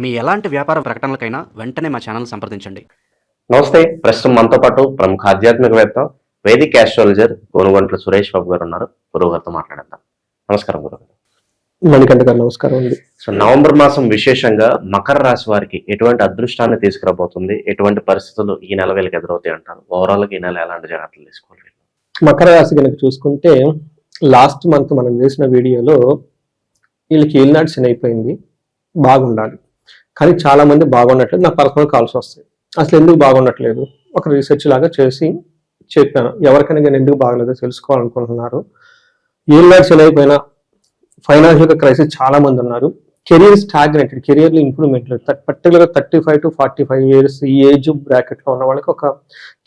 మీ ఎలాంటి వ్యాపార ప్రకటనలకైనా వెంటనే మా ఛానల్ సంప్రదించండి. నమస్తే. ప్రస్తుతం మనతో పాటు ప్రముఖ ఆధ్యాత్మికవేత్త వేదిక్ ఆస్ట్రాలజర్ గోనుగంట్ల సురేష్ బాబు గారు ఉన్నారు. గురువు గారితో మాట్లాడేద్దాం. నమస్కారం గురువు. మణికంఠ గారు నమస్కారం అండి. సో నవంబర్ మాసం విశేషంగా మకర రాశి వారికి ఎటువంటి అదృష్టాన్ని తీసుకురాబోతుంది, ఎటువంటి పరిస్థితులు ఈ నెల వీళ్ళకి ఎదురవుతాయి అంటారు? ఓవరాల్ గా ఈ నెల ఎలాంటి జాగ్రత్తలు తీసుకోవాలి? మకర రాశి కనుక చూసుకుంటే లాస్ట్ మంత్ మనం చేసిన వీడియోలో వీళ్ళకి ఏలినాటి శని అయిపోయింది, బాగుండాలి, కానీ చాలా మంది బాగున్నట్లేదు. నాకు పర్సనల్ కాల్స్ వస్తాయి, అసలు ఎందుకు బాగున్నట్లేదు ఒక రీసెర్చ్ లాగా చేసి చెప్పాను. ఎవరికైనా కానీ ఎందుకు బాగలేదో తెలుసుకోవాలనుకుంటున్నారు. ఏలినాటి శని అయిపోయినా ఫైనాన్షియల్ క్రైసిస్ చాలా మంది ఉన్నారు. కెరియర్ స్టాగ్నెంటెడ్, కెరియర్లో ఇంప్రూవ్మెంట్ లేదు. పర్టికులర్గా 35 to 45 years ఈ ఏజ్ బ్రాకెట్లో ఉన్న వాళ్ళకి ఒక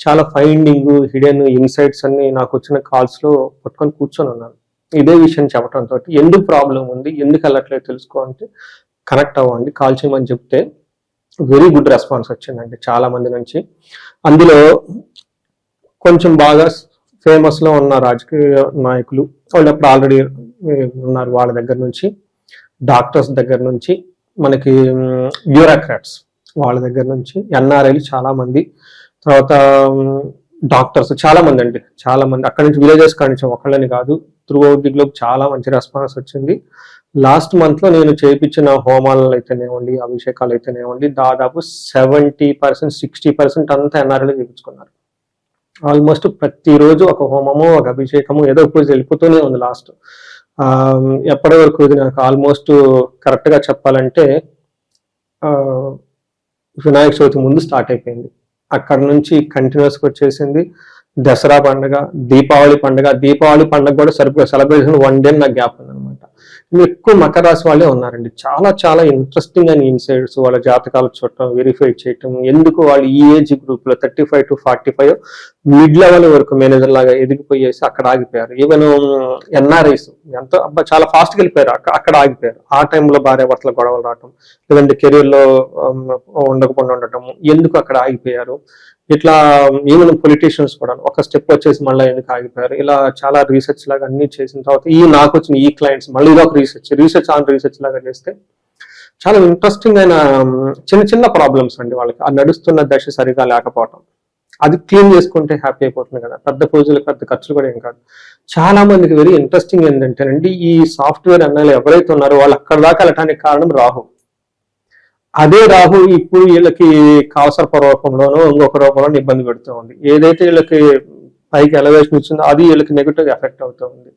చాలా ఫైండింగ్, హిడెన్ ఇన్సైట్స్ అన్ని నాకు వచ్చిన కాల్స్లో పట్టుకొని కూర్చొని ఉన్నాను. ఇదే విషయం చెప్పడంతో ఎందుకు ప్రాబ్లం ఉంది, ఎందుకు వెళ్ళట్లేదు తెలుసుకోవాలంటే కనెక్ట్ అవ్వండి, కాల్ చేయమని చెప్తే వెరీ గుడ్ రెస్పాన్స్ వచ్చిందండి చాలా మంది నుంచి. అందులో కొంచెం బాగా ఫేమస్లో ఉన్న రాజకీయ నాయకులు వాళ్ళు అప్పుడు ఆల్రెడీ ఉన్నారు, వాళ్ళ దగ్గర నుంచి, డాక్టర్స్ దగ్గర నుంచి, మనకి బ్యూరోక్రాట్స్ వాళ్ళ దగ్గర నుంచి, ఎన్ఆర్ఐలు చాలా మంది, తర్వాత డాక్టర్స్ చాలా మంది అండి, చాలా మంది అక్కడి నుంచి విలేజెస్ కాడి నుంచి ఒకళ్ళని కాదు, త్రూ అవుట్ ది గ్లోబ్ చాలా మంచి రెస్పాన్స్ వచ్చింది. లాస్ట్ మంత్ లో నేను చేయించిన హోమాలు అయితేనేవ్వండి, అభిషేకాలు అయితేనేవ్వండి, దాదాపు 70%, 60% అంతా ఎన్ఆర్ఐలు చేయించుకున్నారు. ఆల్మోస్ట్ ప్రతిరోజు ఒక హోమము, ఒక అభిషేకము, ఏదో పూజ వెళ్ళిపోతూనే ఉంది. లాస్ట్ ఎప్పటి వరకు ఇది నాకు ఆల్మోస్ట్ కరెక్ట్ గా చెప్పాలంటే వినాయక చవితి ముందు స్టార్ట్ అయిపోయింది. అక్కడ నుంచి కంటిన్యూస్ గా వచ్చేసింది. దసరా పండుగ, దీపావళి పండుగ కూడా సరిగ్గా సెలబ్రేషన్ 1 day నాకు గ్యాప్ ఉంది అనమాట. ఎక్కువ మకర రాశి వాళ్ళే ఉన్నారండి. చాలా చాలా ఇంట్రెస్టింగ్ అయిన ఇన్సైట్స్, వాళ్ళ జాతకాలు చూడటం, వెరిఫై చేయటం, ఎందుకు వాళ్ళు ఈ ఏజ్ గ్రూప్ లో 35 to 45 మిడ్ లెవెల్ వరకు మేనేజర్ లాగా ఎదిగిపోయేసి అక్కడ ఆగిపోయారు. ఈవెన్ ఎన్ఆర్ఐస్ ఎంతో చాలా ఫాస్ట్ గా వెళ్ళిపోయారు, అక్కడ ఆగిపోయారు. ఆ టైంలో భార్యాభర్తల గొడవలు రావటం, లేదంటే కెరీర్ లో ఉండకుండా ఉండటం, ఎందుకు అక్కడ ఆగిపోయారు. ఇట్లా ఈవెన్ పొలిటీషియన్స్ కూడా ఒక స్టెప్ వచ్చేసి మళ్ళీ ఎందుకు ఆగిపోయారు. ఇలా చాలా రీసెర్చ్ లాగా అన్ని చేసిన తర్వాత నాకు వచ్చిన ఈ క్లయింట్స్ మళ్ళీ ఇదొక రీసెర్చ్ ఆన్ రీసెర్చ్ లాగా చేస్తే చాలా ఇంట్రెస్టింగ్ అయిన చిన్న చిన్న ప్రాబ్లమ్స్ అండి వాళ్ళకి. ఆ నడుస్తున్న దశ సరిగా లేకపోవటం, అది క్లీన్ చేసుకుంటే హ్యాపీ అయిపోతుంది కదా. పెద్ద పూజలు, పెద్ద ఖర్చులు కూడా ఏం కాదు. చాలా మందికి వెరీ ఇంట్రెస్టింగ్ ఏంటంటేనండి, ఈ సాఫ్ట్వేర్ అన్నలు ఎవరైతే ఉన్నారో వాళ్ళు అక్కడ దాకా వెళ్ళటానికి కారణం రాహు. అదే రాహు ఇప్పుడు వీళ్ళకి కావసరప రూపంలోనో ఇంకొక రూపంలోనూ ఇబ్బంది పెడుతూ ఉంది. ఏదైతే వీళ్ళకి పైకి ఎలవేషన్ ఇచ్చిందో అది వీళ్ళకి నెగిటివ్ ఎఫెక్ట్ అవుతూ ఉంది.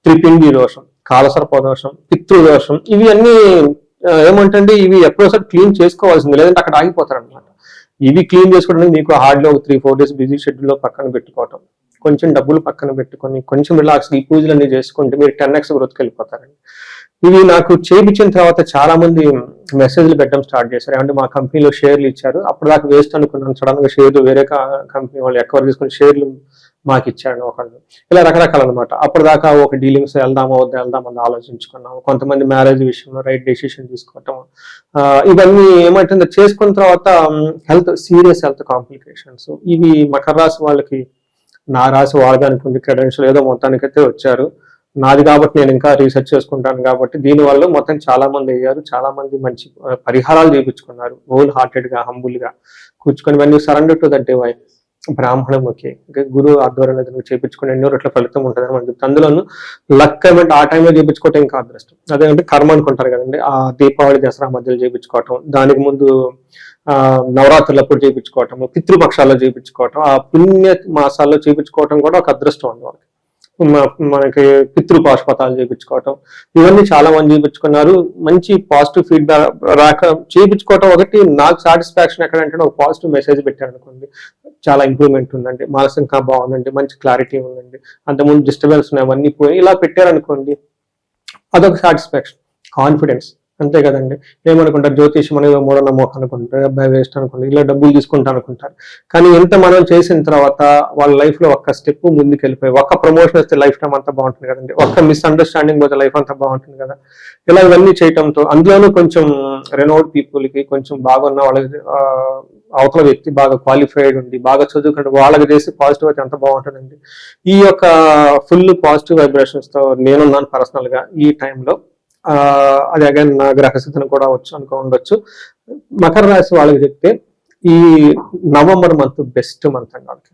త్రిపిండి దోషం, కాలసర్ప దోషం, పితృదోషం, ఇవి అన్ని ఏమంటే ఇవి ఎప్పుడోసారి క్లీన్ చేసుకోవాల్సింది, లేదంటే అక్కడ ఆగిపోతారు అనమాట. ఇవి క్లీన్ చేసుకోవడానికి మీకు హార్డ్లో 3-4 days బిజీ షెడ్యూల్లో పక్కన పెట్టుకోవటం, కొంచెం డబ్బులు పక్కన పెట్టుకొని కొంచెం రిలాక్స్ ఈ పూజలు అన్ని చేసుకుంటే మీరు 10x గ్రోత్కి వెళ్ళిపోతారండి. ఇవి నాకు చేయించిన తర్వాత చాలా మంది మెసేజ్లు పెట్టడం స్టార్ట్ చేశారు. ఏమంటే మా కంపెనీలో షేర్లు ఇచ్చారు, అప్పుడు దాకా వేస్ట్ అనుకున్నాను, సడన్ గా షేర్లు వేరే కంపెనీ వాళ్ళు ఎక్వైర్ తీసుకుని షేర్లు మాకు ఇచ్చాడు ఒకళ్ళు. ఇలా రకరకాలు అనమాట. అప్పటిదాకా ఒక డీలింగ్స్ వెళ్దామని ఆలోచించుకున్నాము. కొంతమంది మ్యారేజ్ విషయంలో రైట్ డెసిషన్ తీసుకోవటం, ఇవన్నీ ఏమంటుంది చేసుకున్న తర్వాత సీరియస్ హెల్త్ కాంప్లికేషన్స్. ఇవి మకర రాశి వాళ్ళకి, నా రాశి వాళ్ళడానికి ఉంది క్రెడెన్షియల్ ఏదో మొత్తానికైతే వచ్చారు. నాది కాబట్టి నేను ఇంకా రీసెర్చ్ చేసుకుంటాను కాబట్టి దీనివల్ల మొత్తం చాలా మంది అయ్యారు. చాలా మంది మంచి పరిహారాలు చేయించుకున్నారు, హోల్ హార్టెడ్ గా, హంబుల్ గా కూర్చుకొని when you surrender to that divine బ్రాహ్మణం, ఓకే గురువు ఆధ్వర్యంలో నువ్వు చేయించుకుని ఎన్నో రెట్ల ఫలితం ఉంటుందని మనం చెప్తాం. అందులోనూ లక్ ఏమంటే ఆ టైంలో చేయించుకోవటం ఇంకా అదృష్టం. అదేంటే కర్మ అనుకుంటారు కదండి. ఆ దీపావళి, దసరా మధ్యలో చేయించుకోవటం, దానికి ముందు నవరాత్రులప్పుడు చేయించుకోవటం, పితృపక్షాల్లో చేయించుకోవటం, ఆ పుణ్య మాసాల్లో చేయించుకోవటం కూడా ఒక అదృష్టం అండి వాళ్ళకి. మనకి పితృపాశుపతాలు చేయించుకోవటం, ఇవన్నీ చాలా మంది చేయించుకున్నారు. మంచి పాజిటివ్ ఫీడ్బ్యాక్ రాక చేయించుకోవటం ఒకటి. నాకు సాటిస్ఫాక్షన్ ఎక్కడంటే ఒక పాజిటివ్ మెసేజ్ పెట్టారు అనుకోండి, చాలా ఇంప్రూవ్మెంట్ ఉందండి, మానసికంగా బాగుందండి, మంచి క్లారిటీ ఉందండి, అంతకుముందు డిస్టర్బెన్స్ ఉన్నాయి అవన్నీ పోయి ఇలా పెట్టారనుకోండి, అదొక సాటిస్ఫాక్షన్, కాన్ఫిడెన్స్. అంతే కదండి. ఏమనుకుంటారు, జ్యోతిషం అనేది మూఢనమ్మకం అనుకుంటారు, అబ్బాయి వేస్ట్ అనుకుంటారు, ఇలా డబ్బులు తీసుకుంటా అనుకుంటారు. కానీ ఎంత మనం చేసిన తర్వాత వాళ్ళ లైఫ్ లో ఒక్క స్టెప్ ముందుకు వెళ్ళిపోయి, ఒక్క ప్రమోషన్ వస్తే లైఫ్ టైం అంతా బాగుంటుంది కదండి, ఒక్క మిస్అండర్స్టాండింగ్ పోతే లైఫ్ అంతా బాగుంటుంది కదా. ఇలా ఇవన్నీ చేయటంతో, అందులోనూ కొంచెం రెనోడ్ పీపుల్ కి, కొంచెం బాగున్న వాళ్ళకి, అవతల వ్యక్తి బాగా క్వాలిఫైడ్ ఉండి బాగా చదువుకుంటే వాళ్ళకి చేసి పాజిటివ్ అయితే ఎంత బాగుంటుందండి. ఈ యొక్క ఫుల్ పాజిటివ్ వైబ్రేషన్స్ తో నేనున్నాను పర్సనల్ గా ఈ టైంలో. అది అగైన్ నా గ్రహస్థితిని కూడా ఉండొచ్చు. మకర రాశి వాళ్ళకి చెప్తే ఈ నవంబర్ మంత్ బెస్ట్ మంత్ అండి. వాళ్ళకి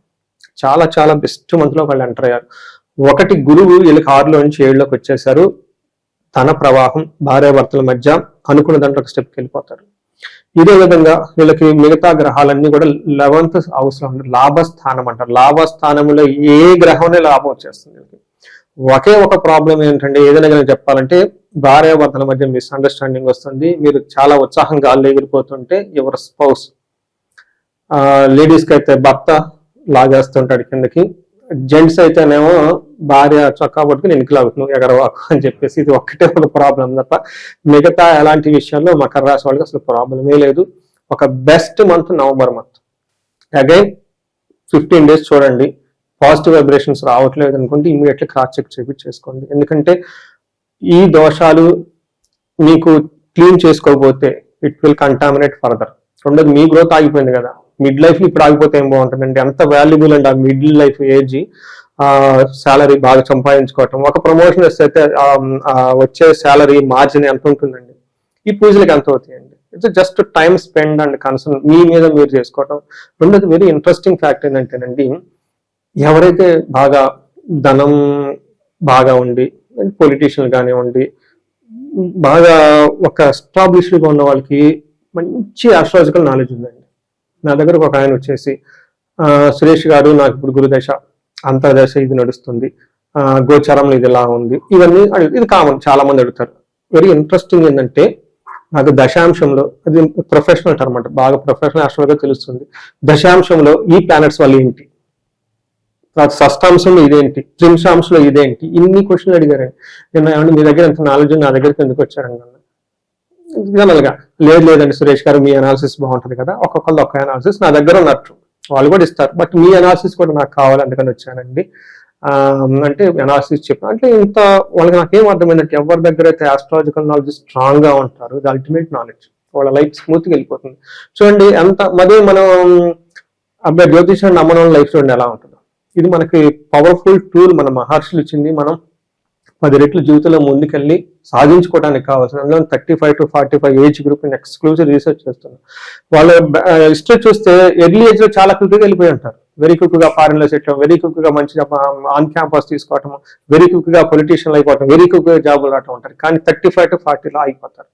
చాలా చాలా బెస్ట్ మంత్ లో వాళ్ళు ఎంటర్ అయ్యారు. ఒకటి, గురువు వీళ్ళకి 6లో నుంచి 7లోకి వచ్చేసారు. ధన ప్రవాహం, భార్యాభర్తల మధ్య అనుకున్న దాంట్లో ఒక స్టెప్కి వెళ్ళిపోతారు. ఇదే విధంగా వీళ్ళకి మిగతా గ్రహాలన్నీ కూడా 11th హౌస్ లో ఉంటారు. లాభస్థానం అంటారు. లాభస్థానంలో ఏ గ్రహంలో లాభం వచ్చేస్తుంది. ఒకే ఒక ప్రాబ్లం ఏంటంటే, ఏదైనా కానీ చెప్పాలంటే భార్యాభర్తల మధ్య మిస్అండర్స్టాండింగ్ వస్తుంది. మీరు చాలా ఉత్సాహంగా గాల్లో ఎగిరిపోతుంటే ఎవరు స్పౌస్, లేడీస్ కి అయితే భర్త లాగేస్తుంటాడు కిందకి, జెంట్స్ అయితేనేమో భార్య చొక్కా పట్టుకుని ఎన్నికలు అవుతున్నావు ఎగరవాకు అని చెప్పేసి. ఇది ఒక్కటే ఒక ప్రాబ్లం తప్ప మిగతా ఎలాంటి విషయాల్లో మకర రాశి వాళ్ళకి అసలు ప్రాబ్లమే లేదు. ఒక best month November month. Again 15 days చూడండి, పాజిటివ్ వైబ్రేషన్స్ రావట్లేదు అనుకుంటే ఇమీడియట్లీ క్రాస్ చెక్ చేసుకోండి. ఎందుకంటే ఈ దోషాలు మీకు క్లీన్ చేసుకోకపోతే ఇట్ విల్ కంటామినేట్ ఫర్దర్. రెండోది, మీ గ్రోత్ ఆగిపోయింది కదా, మిడ్ లైఫ్ ఇప్పుడు ఆగిపోతే ఏం బాగుంటుందండి. అంత వాల్యుబుల్ అండి ఆ మిడిల్ లైఫ్ ఏజ్. శాలరీ బాగా సంపాదించుకోవటం, ఒక ప్రమోషన్ వస్తే వచ్చే శాలరీ మార్జిన్ ఎంత ఉంటుందండి, ఈ పూజలకు ఎంత అవుతాయండి. It's just time spend and concern మీ మీద మీరు చేసుకోవటం. రెండోది, వెరీ ఇంట్రెస్టింగ్ ఫ్యాక్ట్ ఏంటంటేనండి, ఎవరైతే బాగా ధనం బాగా ఉండి, పొలిటీషియన్ కానివ్వండి, బాగా ఒక ఎస్టాబ్లిష్డ్గా ఉన్న వాళ్ళకి మంచి ఆస్ట్రాలజికల్ నాలెడ్జ్ ఉందండి. నా దగ్గరకు ఒక ఆయన వచ్చేసి, సురేష్ గారు నాకు ఇప్పుడు గురుదశ, అంతర్దశ ఇది నడుస్తుంది, గోచారంలో ఇది ఎలా ఉంది, ఇవన్నీ ఇది కామన్, చాలా మంది అడుగుతారు. వెరీ ఇంట్రెస్టింగ్ ఏంటంటే, నాకు దశాంశంలో, అది ప్రొఫెషనల్ టర్మ్ అంటే బాగా ప్రొఫెషనల్ ఆస్ట్రాలజీగా తెలుస్తుంది, దశాంశంలో ఈ ప్లానెట్స్ వల్ల ఏంటి, షష్టాంశంలో ఇదేంటి, త్రింశాంశంలో ఇదేంటి, ఇన్ని క్వశ్చన్లు అడిగారండి. నేను ఏమంటే మీ దగ్గర ఎంత నాలెడ్జ్ నా దగ్గరికి ఎందుకు వచ్చారండి అన్న. జనరల్గా లేదండి సురేష్ గారు, మీ అనాలిసిస్ బాగుంటుంది కదా, ఒక్కొక్కళ్ళు ఒక్క అనాలిసిస్ నా దగ్గర ఉన్నట్టు వాళ్ళు కూడా ఇస్తారు, బట్ మీ అనాలిసిస్ కూడా నాకు కావాలి అందుకని వచ్చానండి అంటే అనాలిసిస్ చెప్పాను. అంటే ఇంత వాళ్ళకి నాకేం అర్థమైందంటే, ఎవరి దగ్గర అయితే ఆస్ట్రాలజికల్ నాలెడ్జ్ స్ట్రాంగ్ గా ఉంటారు, ఇది అల్టిమేట్ నాలెడ్జ్, వాళ్ళ లైఫ్ స్మూత్ గా వెళ్ళిపోతుంది. చూడండి ఎంత మదే మనం అబ్బాయి జ్యోతిషాన్ని నమ్మడం లైఫ్ చూడండి ఎలా ఉంటుందో. ఇది మనకి పవర్ఫుల్ టూల్, మన మహర్షులు ఇచ్చింది. మనం 10 రెట్లు జీవితంలో ముందుకెళ్ళి సాధించుకోవడానికి కావాల్సిన, అందులో 35 to 45 age group exclusive research చేస్తున్నారు. వాళ్ళ హిస్టరీ చూస్తే ఎర్లీ ఏజ్ లో చాలా క్విక్ గా వెళ్ళిపోయి ఉంటారు. వెరీ క్విక్ గా ఫారిన్ లో సెట్ అవ్వడం, వెరీ క్విక్ గా మంచిగా ఆన్ క్యాంపస్ తీసుకోవటం, వెరీ క్విక్ గా పొలిటీషియన్ అయిపోవటం, వెరీ క్విక్ గా జాబులు రావటం ఉంటారు. కానీ 35 to 40 లో అయిపోతారు.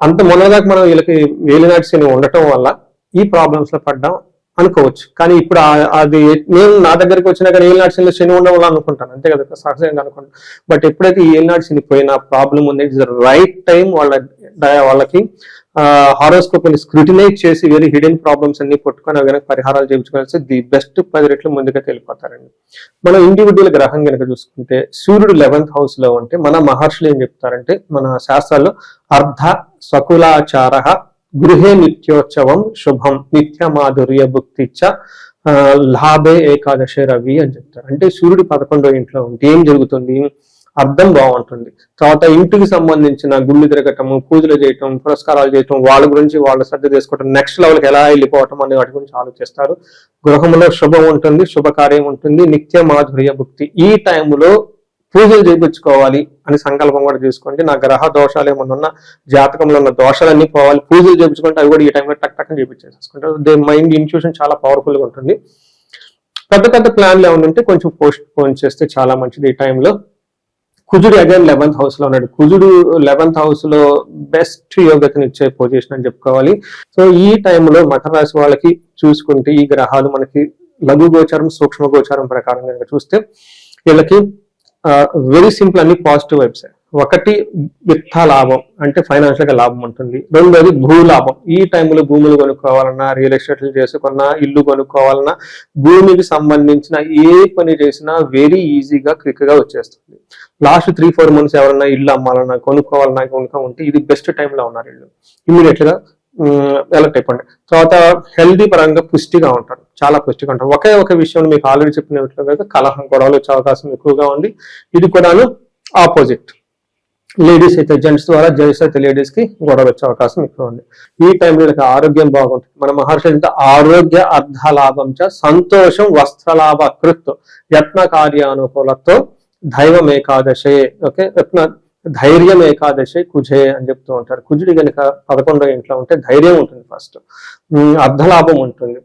అంత మొన్నదాకా మనం వీళ్ళకి వేలినాటి శని ఉండటం వల్ల ఈ ప్రాబ్లమ్స్ లో పడ్డాం అనుకోవచ్చు. కానీ ఇప్పుడు అది నేను నా దగ్గరికి వచ్చినా కానీ ఏలినాటి శనిలో శని ఉండడం వల్ల అనుకుంటాను, అంతే కదా, సహజంగా అనుకుంటాను. బట్ ఎప్పుడైతే ఈ ఏలినాటి శని పోయిన ప్రాబ్లం ఉంది, ఇట్స్ ద రైట్ టైం వాళ్ళకి హారోస్కోప్ ని స్క్రూటినైజ్ చేసి వెరీ హిడెన్ ప్రాబ్లమ్స్ అన్ని కొట్టుకొని అవి కనుక పరిహారాలు చేయించుకోవాల్సి ది బెస్ట్ 10 రెట్లు ముందుగా వెళ్ళిపోతారండి. మనం ఇండివిజువల్ గ్రహం కనుక చూసుకుంటే, సూర్యుడు 11th హౌస్ లో ఉంటే మన మహర్షులు ఏం చెప్తారంటే, మన శాస్త్రాల్లో అర్ధ స్వకులాచార గృహే నిత్యోత్సవం శుభం నిత్య మాధుర్య భుక్తిచ్చ లాభే ఏకాదశి రవి అని చెప్తారు. అంటే సూర్యుడు 11వ ఇంట్లో ఉంటే ఏం జరుగుతుంది, అర్థం బాగుంటుంది. తర్వాత ఇంటికి సంబంధించిన గుళ్ళు తిరగటము, పూజలు చేయటం, పురస్కారాలు చేయటం, వాళ్ళ గురించి వాళ్ళు శ్రద్ధ చేసుకోవటం, నెక్స్ట్ లెవెల్కి ఎలా వెళ్ళిపోవటం అనే వాటి గురించి ఆలోచిస్తారు. గృహంలో శుభం ఉంటుంది, శుభకార్యం ఉంటుంది, నిత్య మాధుర్య భుక్తి. ఈ టైంలో పూజలు చేయించుకోవాలి అని సంకల్పం కూడా తీసుకోండి. నా గ్రహ దోషాలు ఏమన్నా ఉన్న, జాతకంలో ఉన్న దోషాలన్నీ పోవాలి, పూజలు చేయించుకుంటే అవి కూడా ఈ టైంలో టక్ టక్ అని చేయించేసుకుంటారు. దే మైండ్ ఇంట్యూషన్ చాలా పవర్ఫుల్ గా ఉంటుంది. పెద్ద పెద్ద ప్లాన్లు ఏమైనా ఉంటే కొంచెం పోస్ట్ పోన్ చేస్తే చాలా మంచిది. ఈ టైంలో కుజుడు అగైన్ 11th హౌస్ లో ఉన్నాడు. కుజుడు 11th హౌస్ లో బెస్ట్ యోగ్యతను ఇచ్చే పొజిషన్ అని చెప్పుకోవాలి. సో ఈ టైంలో మకర రాశి వాళ్ళకి చూసుకుంటే ఈ గ్రహాలు మనకి లఘు గోచారం, సూక్ష్మ గోచారం ప్రకారం కనుక చూస్తే వీళ్ళకి వెరీ సింపుల్, అన్ని పాజిటివ్ వైబ్స్. ఒకటి విత్త లాభం, అంటే ఫైనాన్షియల్ గా లాభం ఉంటుంది. రెండోది భూ లాభం. ఈ టైంలో భూములు కొనుక్కోవాలన్నా, రియల్ ఎస్టేట్లు చేసుకున్నా, ఇల్లు కొనుక్కోవాలన్నా, భూమికి సంబంధించిన ఏ పని చేసినా వెరీ ఈజీగా క్విక్ గా వచ్చేస్తుంది. లాస్ట్ 3-4 months ఎవరన్నా ఇల్లు అమ్మాలన్నా, కొనుక్కోవాలన్నా ఉంటే ఇది బెస్ట్ టైంలో ఉన్నారు. ఇల్లు ఇమీడియట్ గా ఎలర్ట్ అయిపోండి. తర్వాత హెల్దీ పరంగా పుష్టిగా ఉంటారు, చాలా పుష్టిగా ఉంటారు. ఒకే ఒక విషయం మీకు ఆల్రెడీ చెప్పినట్లుగా కలహం, గొడవలు వచ్చే అవకాశం ఎక్కువగా ఉంది. ఇది కూడాను ఆపోజిట్, లేడీస్ అయితే జెంట్స్ ద్వారా, జెంట్స్ అయితే లేడీస్ కి గొడవ వచ్చే అవకాశం ఎక్కువ ఉంది. ఈ టైంలో ఆరోగ్యం బాగుంటుంది. మన మహర్షి ఆరోగ్య అర్ధలాభం చ సంతోషం వస్త్రలాభ కృత్ యత్న కార్యానుకూలతో దైవం ఏకాదశే. ఓకే, ధైర్యం ఏకాదశి కుజే అని చెప్తూ ఉంటారు. కుజుడి కనుక 11వ ఇంట్లో ఉంటే ధైర్యం ఉంటుంది ఫస్ట్, అర్ధలాభం ఉంటుంది,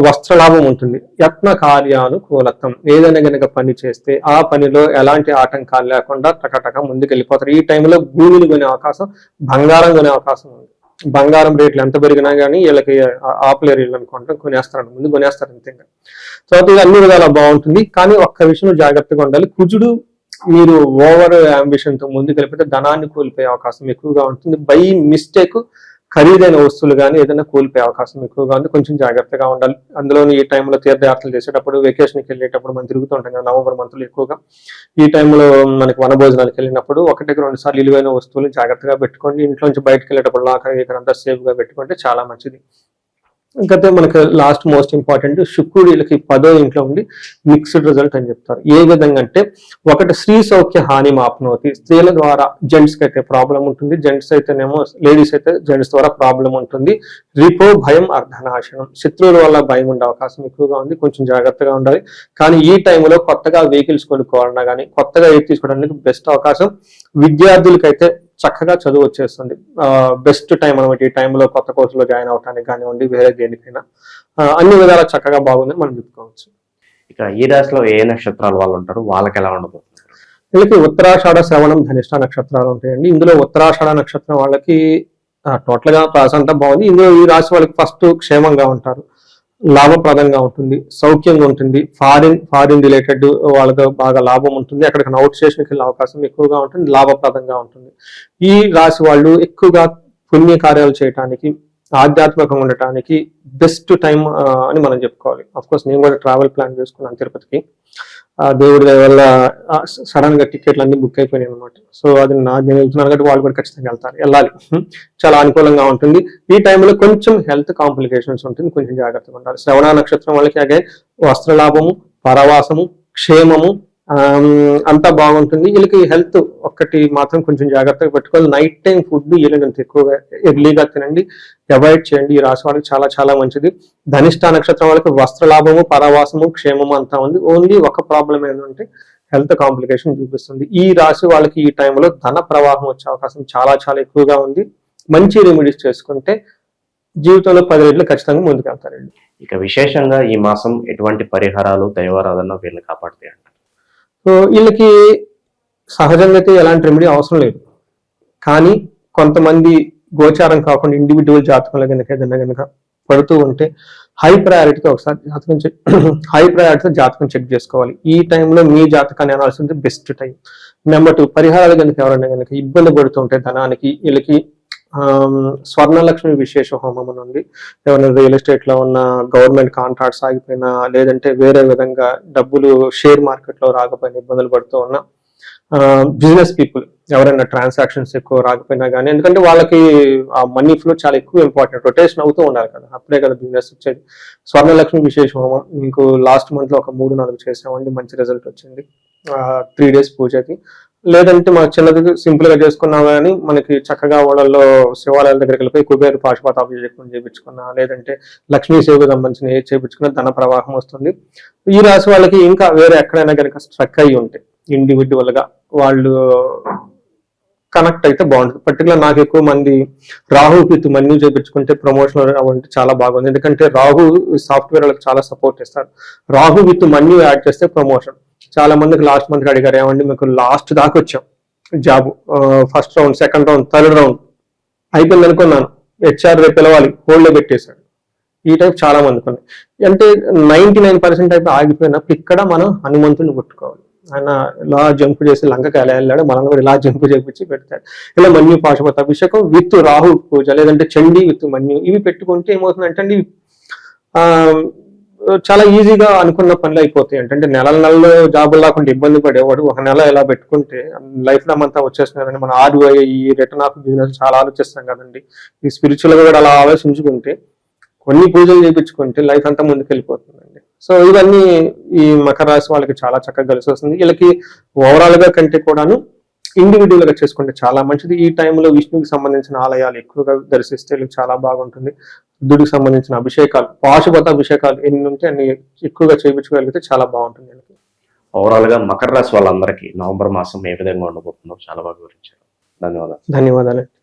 వస్త్రలాభం ఉంటుంది, యత్న కార్యానుకూలత్వం, ఏదైనా గనక పని చేస్తే ఆ పనిలో ఎలాంటి ఆటంకాలు లేకుండా టకటక ముందుకు వెళ్ళిపోతారు. ఈ టైంలో భూమిని కొనే అవకాశం, బంగారం కొనే అవకాశం ఉంది. బంగారం రేట్లు ఎంత పెరిగినా కానీ వీళ్ళకి ఆపులేరు ఇల్లు అనుకుంటాం, కొనేస్తారు, ముందు కొనేస్తారు అంతే. తర్వాత ఇది అన్ని విధాలా బాగుంటుంది. కానీ ఒక్క విషయం జాగ్రత్తగా ఉండాలి, కుజుడు మీరు ఓవర్ అంబిషన్ తో ముందుకు వెళ్ళిపోతే ధనాన్ని కోల్పోయే అవకాశం ఎక్కువగా ఉంటుంది. బై మిస్టేక్ ఖరీదైన వస్తువులు కానీ ఏదైనా కోల్పోయే అవకాశం ఎక్కువగా ఉంది. కొంచెం జాగ్రత్తగా ఉండాలి. అందులోని ఈ టైంలో తీర్థయాత్రలు చేసేటప్పుడు, వెకేషన్కి వెళ్ళేటప్పుడు మనం తిరుగుతుంటాం కదా నవంబర్ మంత్లో ఎక్కువగా. ఈ టైంలో మనకి వనభోజనాలకు వెళ్ళినప్పుడు 1-2 సార్లు విలువైన వస్తువులు జాగ్రత్తగా పెట్టుకోండి. ఇంట్లోంచి బయటకు వెళ్ళేటప్పుడు లాకర్ ఇక్కడ అంతా సేఫ్ గా పెట్టుకుంటే చాలా మంచిది. ఇంకైతే మనకు లాస్ట్ మోస్ట్ ఇంపార్టెంట్, శుక్రుడు వీళ్ళకి 10వ ఇంట్లో ఉండి మిక్స్డ్ రిజల్ట్ అని చెప్తారు. ఏ విధంగా అంటే, ఒకటి స్త్రీ సౌఖ్య హాని మాప్నోతి, స్త్రీల ద్వారా జెంట్స్ కి అయితే ప్రాబ్లం ఉంటుంది, జెంట్స్ అయితేనేమో లేడీస్ అయితే జెంట్స్ ద్వారా ప్రాబ్లం ఉంటుంది. రిపో భయం అర్ధనాశనం, శత్రువుల వల్ల భయం ఉండే అవకాశం ఎక్కువగా ఉంది, కొంచెం జాగ్రత్తగా ఉండాలి. కానీ ఈ టైంలో కొత్తగా వెహికల్స్ కొనుక్కోవాలన్నా కానీ, కొత్తగా ఏది తీసుకోవడానికి బెస్ట్ అవకాశం. విద్యార్థులకైతే చక్కగా చదువు వచ్చేస్తుంది, బెస్ట్ టైం అనమాట ఈ టైంలో కొత్త కోర్సులో జాయిన్ అవడానికి కానివ్వండి, వేరే దేనికైనా అన్ని విధాలా చక్కగా బాగుందని మనం చెప్పుకోవచ్చు. ఇక ఈ రాశిలో ఏ నక్షత్రాలు వాళ్ళు ఉంటారు, వాళ్ళకి ఎలా ఉండబోతుంది? వీళ్ళకి ఉత్తరాషాఢ, శ్రవణం, ధనిష్ట నక్షత్రాలు ఉంటాయండి. ఇందులో ఉత్తరాషాఢ నక్షత్రం వాళ్ళకి టోటల్ గా ప్రాస అంతా బాగుంది. ఇందులో ఈ రాశి వాళ్ళకి ఫస్ట్ క్షేమంగా ఉంటారు, లాభప్రదంగా ఉంటుంది, సౌఖ్యంగా ఉంటుంది, ఫారిన్ రిలేటెడ్ వాళ్ళతో బాగా లాభం ఉంటుంది, అక్కడికి అవుట్ స్టేషన్కి వెళ్ళే అవకాశం ఎక్కువగా ఉంటుంది, లాభప్రదంగా ఉంటుంది. ఈ రాశి వాళ్ళు ఎక్కువగా పుణ్య కార్యాలు చేయడానికి, ఆధ్యాత్మికంగా ఉండటానికి బెస్ట్ టైం అని మనం చెప్పుకోవాలి. అఫ్ కోర్స్ నేను కూడా ట్రావెల్ ప్లాన్ చేసుకున్నాను తిరుపతికి, దేవుడి దయ వల్ల సడన్ గా టికెట్లు అన్ని బుక్ అయిపోయినాయి అనమాట. సో అది నేను వెళ్తున్నాను కాబట్టి వాళ్ళు కూడా ఖచ్చితంగా వెళ్ళాలి. చాలా అనుకూలంగా ఉంటుంది. ఈ టైంలో కొంచెం హెల్త్ కాంప్లికేషన్స్ ఉంటుంది, కొంచెం జాగ్రత్తగా ఉండాలి. శ్రవణ నక్షత్రం వాళ్ళకి అగైన్ వస్త్రలాభము, పరవాసము, క్షేమము అంతా బాగుంటుంది. వీళ్ళకి హెల్త్ ఒక్కటి మాత్రం కొంచెం జాగ్రత్తగా పెట్టుకోవాలి. నైట్ టైం ఫుడ్ వీళ్ళకంత ఎక్కువగా ఎర్లీగా తినండి, అవాయిడ్ చేయండి. ఈ రాశి వాళ్ళకి చాలా చాలా మంచిది. ధనిష్ట నక్షత్రం వాళ్ళకి వస్త్రలాభము, పరవాసము, క్షేమము అంతా ఉంది. ఓన్లీ ఒక ప్రాబ్లం ఏంటంటే హెల్త్ కాంప్లికేషన్ చూపిస్తుంది. ఈ రాశి వాళ్ళకి ఈ టైంలో ధన ప్రవాహం వచ్చే అవకాశం చాలా చాలా ఎక్కువగా ఉంది. మంచి రెమెడీస్ చేసుకుంటే జీవితంలో 10 రెట్లు ఖచ్చితంగా ముందుకెళ్తారండి. ఇక విశేషంగా ఈ మాసం ఎటువంటి పరిహారాలు, దైవారాధన వీళ్ళని కాపాడుతాయి అంటారు? సో వీళ్ళకి సహజంగా అయితే ఎలాంటి రెమెడీ అవసరం లేదు. కానీ కొంతమంది గోచారం కాకుండా ఇండివిజువల్ జాతకంలో కనుక ఏదైనా కనుక పడుతూ ఉంటే హై ప్రయారిటీతో ఒకసారి జాతకం చెక్ చేసుకోవాలి. ఈ టైంలో మీ జాతకాన్ని అనాల్సింది బెస్ట్ టైం. నెంబర్ 2, పరిహారాలు కనుక ఎవరైనా కనుక ఇబ్బంది పడుతూ ఉంటే ధనానికి, వీళ్ళకి స్వర్ణలక్ష్మి విశేష హోమం అని ఉంది. ఏమైనా రియల్ ఎస్టేట్ లో ఉన్న గవర్నమెంట్ కాంట్రాక్ట్స్ ఆగిపోయినా, లేదంటే వేరే విధంగా డబ్బులు షేర్ మార్కెట్ లో రాకపోయినా ఇబ్బందులు పడుతూ ఉన్నా, బిజినెస్ పీపుల్ ఎవరైనా ట్రాన్సాక్షన్స్ ఎక్కువ రాకపోయినా కానీ, ఎందుకంటే వాళ్ళకి ఆ మనీ ఫ్లో చాలా ఎక్కువ ఇంపార్టెంట్, రొటేషన్ అవుతూ ఉండాలి కదా, అప్పుడే కదా బిజినెస్ వచ్చేది. స్వర్ణలక్ష్మి విశేష హోమం మీకు లాస్ట్ మంత్ లో ఒక 3-4 చేసామండి, మంచి రిజల్ట్ వచ్చింది. 3 days పూజకి. లేదంటే మనకు చిన్నది సింపుల్ గా చేసుకున్నా కానీ మనకి చక్కగా వాళ్ళల్లో శివాలయాల దగ్గరికి వెళ్ళిపోయి కుబేరు పాశుపతాభిషేకం చేయించుకున్నా, లేదంటే లక్ష్మీ సేవకు సంబంధించిన ఏది చేయించుకున్నా ధన ప్రవాహం వస్తుంది. ఈ రాశి వాళ్ళకి ఇంకా వేరే ఎక్కడైనా కనుక స్ట్రక్ అయ్యి ఉంటే ఇండివిజువల్ గా వాళ్ళు కనెక్ట్ అయితే బాగుంటుంది. పర్టికులర్ నాకు ఎక్కువ మంది రాహు విత్ మన్యు చేయించుకుంటే ప్రమోషన్ అవంటే చాలా బాగుంది. ఎందుకంటే రాహు సాఫ్ట్వేర్ వాళ్ళకి చాలా సపోర్ట్ ఇస్తారు. రాహు విత్ మన్యు యాడ్ చేస్తే ప్రమోషన్. చాలా మందికి లాస్ట్ మంత్ అడిగారు, ఏమండి మీకు లాస్ట్ దాకా వచ్చాం job, first round, second round, third round అయిపోయింది అనుకున్నాను, హెచ్ఆర్ రేపు పిలవాలి, హోల్డ్ లో పెట్టేశాడు. ఈ టైప్ చాలా మందికి ఉన్నాయి. అంటే 99% టైప్ ఆగిపోయినప్పుడు ఇక్కడ మనం హనుమంతుని కొట్టుకోవాలి. ఆయన ఇలా జంప్ చేసి లంకకి ఎలా వెళ్ళాడు, మనం కూడా ఇలా జంప్ చేపించి పెడతాడు. ఇలా మన్యు పాశుపత అభిషేకం విత్ రాహు పూజ, లేదంటే చండీ విత్ మన్యు, ఇవి పెట్టుకుంటే ఏమవుతుందంటే అండి చాలా ఈజీగా అనుకున్న పనులు అయిపోతాయి. అంటే నెలలో జాబులు లేకుండా ఇబ్బంది పడేవాడు ఒక నెల ఇలా పెట్టుకుంటే లైఫ్ లో అంతా వచ్చేస్తున్నారని మనం ROI, ఈ రిటర్న్ ఆఫ్ బిజినెస్ చాలా ఆలోచిస్తాం కదండి. ఈ స్పిరిచువల్ గా కూడా అలా ఆలోచించుకుంటే, కొన్ని పూజలు చేయించుకుంటే లైఫ్ అంతా ముందుకు వెళ్ళిపోతుందండి. సో ఇవన్నీ ఈ మకర రాశి వాళ్ళకి చాలా చక్కగా కలిసి వస్తుంది. వీళ్ళకి ఓవరాల్ గా కంటే కూడాను ఇండివిజువల్ గా చేసుకుంటే చాలా మంచిది. ఈ టైంలో విష్ణువుకి సంబంధించిన ఆలయాలు ఎక్కువగా దర్శిస్తే వీళ్ళకి చాలా బాగుంటుంది. బుద్ధుడికి సంబంధించిన అభిషేకాలు, పాశుపత అభిషేకాలు ఎన్ని ఉంటే అన్ని ఎక్కువగా చేయించుకోగలిగితే చాలా బాగుంటుంది. ఓవరాల్ గా మకర రాశి వాళ్ళందరికీ నవంబర్ మాసం ఏ విధంగా ఉండబోతుందో చాలా బాగా వివరించారు. ధన్యవాదాలు. ధన్యవాదాలు.